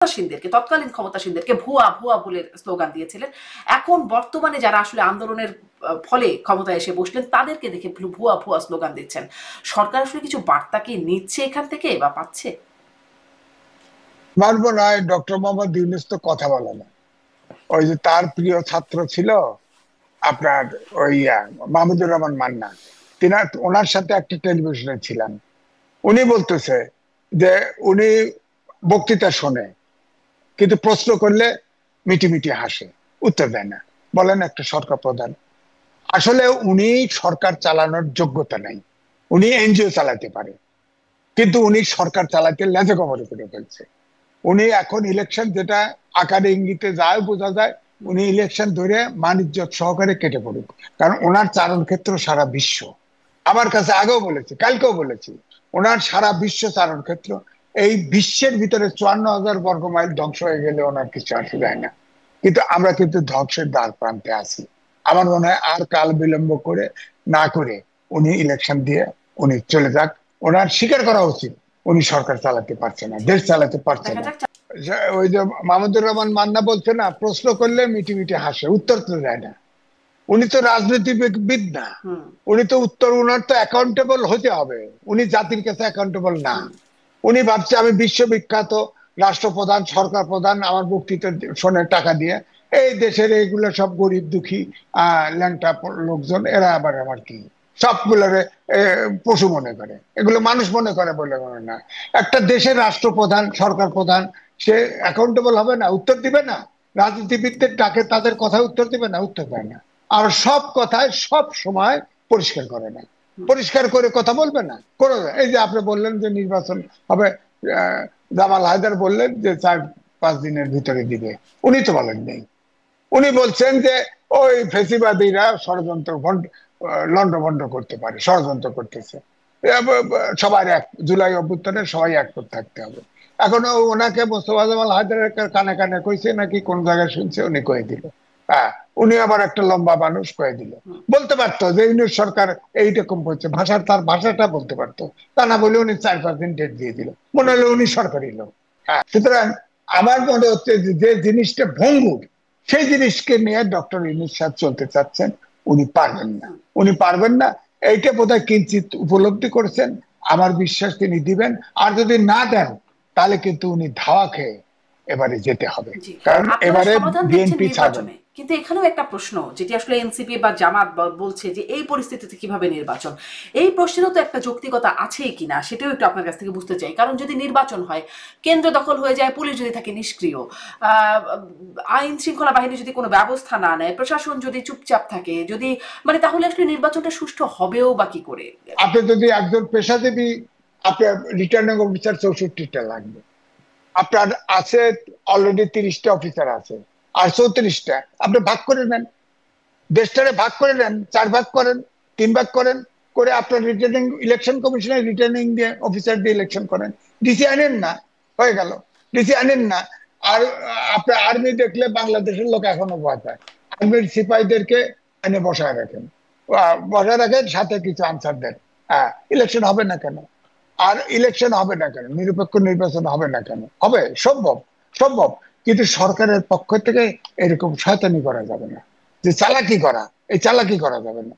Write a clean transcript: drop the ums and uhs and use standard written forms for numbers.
তৎকালীন ক্ষমতাসীনদেরকে ভুয়া ভুয়া বলে স্লোগান দিয়েছিলেন। এখন বর্তমানে যারা আসলে আন্দোলনের ফলে ক্ষমতায় এসে বসলেন তাদেরকে দেখে ভুয়া ভুয়া স্লোগান দিচ্ছেন। সরকার আসলে কিছু বার্তা কি নিচ্ছে এখান থেকে বা পাচ্ছে? আমার মনে হয় ডক্টর মোহাম্মদ ইউনূস তো কথা বলে না। ওই যে তার প্রিয় ছাত্র ছিল আপনার ওই মাহমুদুর রহমান মান্না, তিনি ওনার সাথে একটা টেলিভিশনে ছিলেন। উনি বলতেছে যে উনি বক্তৃতা শোনে কিন্তু প্রশ্ন করলে মিটিমিটি হাসে, উত্তর দেয় না। বলেন একটা সরকার প্রধান, আসলে উনি সরকার চালানোর যোগ্যতা নাই। উনি এনজিও চালাতে পারে কিন্তু উনি সরকার চালাতে লেজে কবরে করে ফেলছে। উনি এখন ইলেকশন যেটা আকারে ইঙ্গিতে যায় বোঝা যায়, উনি ইলেকশন ধরে বাণিজ্য সহকারে কেটে পড়ুক, কারণ ওনার চারণ ক্ষেত্র সারা বিশ্ব। আমার কাছে আগেও বলেছি, কালকেও বলেছি, ওনার সারা বিশ্ব চারণ ক্ষেত্র। এই বিশ্বের ভিতরে 54,000 বর্গ মাইল ধ্বংস হয়ে গেলে ওনার কিছু আসে যায় না, কিন্তু আমরা কিন্তু ধ্বংসের দ্বার প্রান্তে আছি। আমার মনে হয় আর কাল বিলম্ব করে না করে উনি ইলেকশন দিয়ে উনি চলে যাক। ওনার স্বীকার করা উচিত উনি সরকার চালাতে পারছে না, দেশ চালাতে পারছে না। ওই যে মাহমুদুর রহমান মান্না বলছে না, প্রশ্ন করলে মিটি মিটি হাসে, উত্তর তো দেয় না। উনি তো রাজনীতিবিদ না, উনি তো উনার তো অ্যাকাউন্টেবল হতে হবে। উনি জাতির কাছে অ্যাকাউন্টেবল না। উনি ভাবছে আমি বিশ্ববিখ্যাত রাষ্ট্রপ্রধান, সরকার প্রধান, আমার বক্তৃতা শোনে টাকা দিয়ে। এই দেশের এইগুলো সব গরিব দুঃখী ল্যাংটা লোকজন, এরা আবার আমার কি সবগুলোরে পশু মনে করে, এগুলো মানুষ মনে করে বলে মনে না। একটা দেশের রাষ্ট্রপ্রধান, সরকার প্রধান, সে অ্যাকাউন্টেবল হবে না, উত্তর দিবে না? রাজনীতিবিদদের ডাকে তাদের কথা উত্তর দিবে না? উত্তর দেয় না। আর সব কথায় সব সময় পরিষ্কার করে না, পরিষ্কার করে কথা বলবে না কোনো। এই যে আপনি বললেন যে নির্বাচন হবে, জামাল হায়দার বললেন যে 4-5 দিনের ভিতরে দিবে, উনি তো বলেন নেই। উনি বলছেন যে ওই ফেসিবাদীরা ষড়যন্ত্র লন্ডভন্ড করতে পারে, ষড়যন্ত্র করতেছে, সবাই এক, জুলাই অভ্যুত্থানে সবাই এক করে থাকতে হবে। এখন ওনাকে মোস্তফা জামাল হায়দারের কানে কানে কইছে নাকি কোন জায়গায় শুনছে, উনি কয়ে দিল। হ্যাঁ, উনি আবার একটা লম্বা মানুষ কয়ে দিল। বলতে পারতো যে ইউনূস সরকার এইরকম করছে, তার ভাষাটা বলতে পারতো, তা না বলে উনি 4-5 দিন ডেট দিয়ে দিল, মনে হলো উনি সরকারি লোক। হ্যাঁ, সুতরাং আমার মনে হচ্ছে যে জিনিসটা ভঙ্গুর, সেই জিনিসকে নিয়ে ডক্টর ইউনূস সাহেব চলতে চাচ্ছেন। উনি পারবেন না, উনি পারবেন না, এইটা বোধহয় কিঞ্চিত উপলব্ধি করেছেন। আমার বিশ্বাস তিনি দিবেন, আর যদি না দেন তাহলে কিন্তু উনি ধাওয়া খেয়ে এবারে যেতে হবে, কারণ এবারে বিএনপি ছাড়বে না। কিন্তু এখানেও একটা প্রশ্ন, যেটি আসলে এনসিপি বা জামাত বলছে যে এই পরিস্থিতিতে কিভাবে নির্বাচন, এই প্রশ্নেরও তো একটা যৌক্তিকতা আছেই কিনা সেটাও একটু আপনার কাছ থেকে বুঝতে চাই। কারণ যদি নির্বাচন হয়, কেন্দ্র দখল হয়ে যায়, পুলিশ যদি থাকে নিষ্ক্রিয়, আইন শৃঙ্খলা বাহিনী যদি কোনো ব্যবস্থা না নেয়, প্রশাসন যদি চুপচাপ থাকে, যদি তাহলে আসলে নির্বাচনটা সুষ্ঠু হবেও বা কি করে? আপনি যদি একজন পেশাজীবী, আপনার রিটার্নিং অফিসার 64টা লাগবে, আপনার আছে অলরেডি 30টা অফিসার আছে, আর 34টা আপনি ভাগ করে নেন, দেশটারে ভাগ করে নেন, 4 ভাগ করেন, 3 ভাগ করেন, করে আপনার রিটার্নিং ইলেকশন কমিশনের রিটার্নিং দিয়ে অফিসার দিয়ে ইলেকশন করেন। ডিসি আনেন না, হয়ে গেল। ডিসি আনেন না, আর আপনার আর্মি দেখলে বাংলাদেশের লোক এখনো ভয় পায়, আর্মির সিপাহীদেরকে এনে বসায় রাখেন, বসায় রাখেন, সাথে কিছু আনসার দেন। হ্যাঁ, ইলেকশন হবে না কেন? আর ইলেকশন হবে না কেন? নিরপেক্ষ নির্বাচন হবে না কেন? হবে, সম্ভব, সম্ভব। কিন্তু সরকারের পক্ষ থেকে এরকম শয়তানি করা যাবে না, যে চালাকি করা, এই চালাকি করা যাবে না।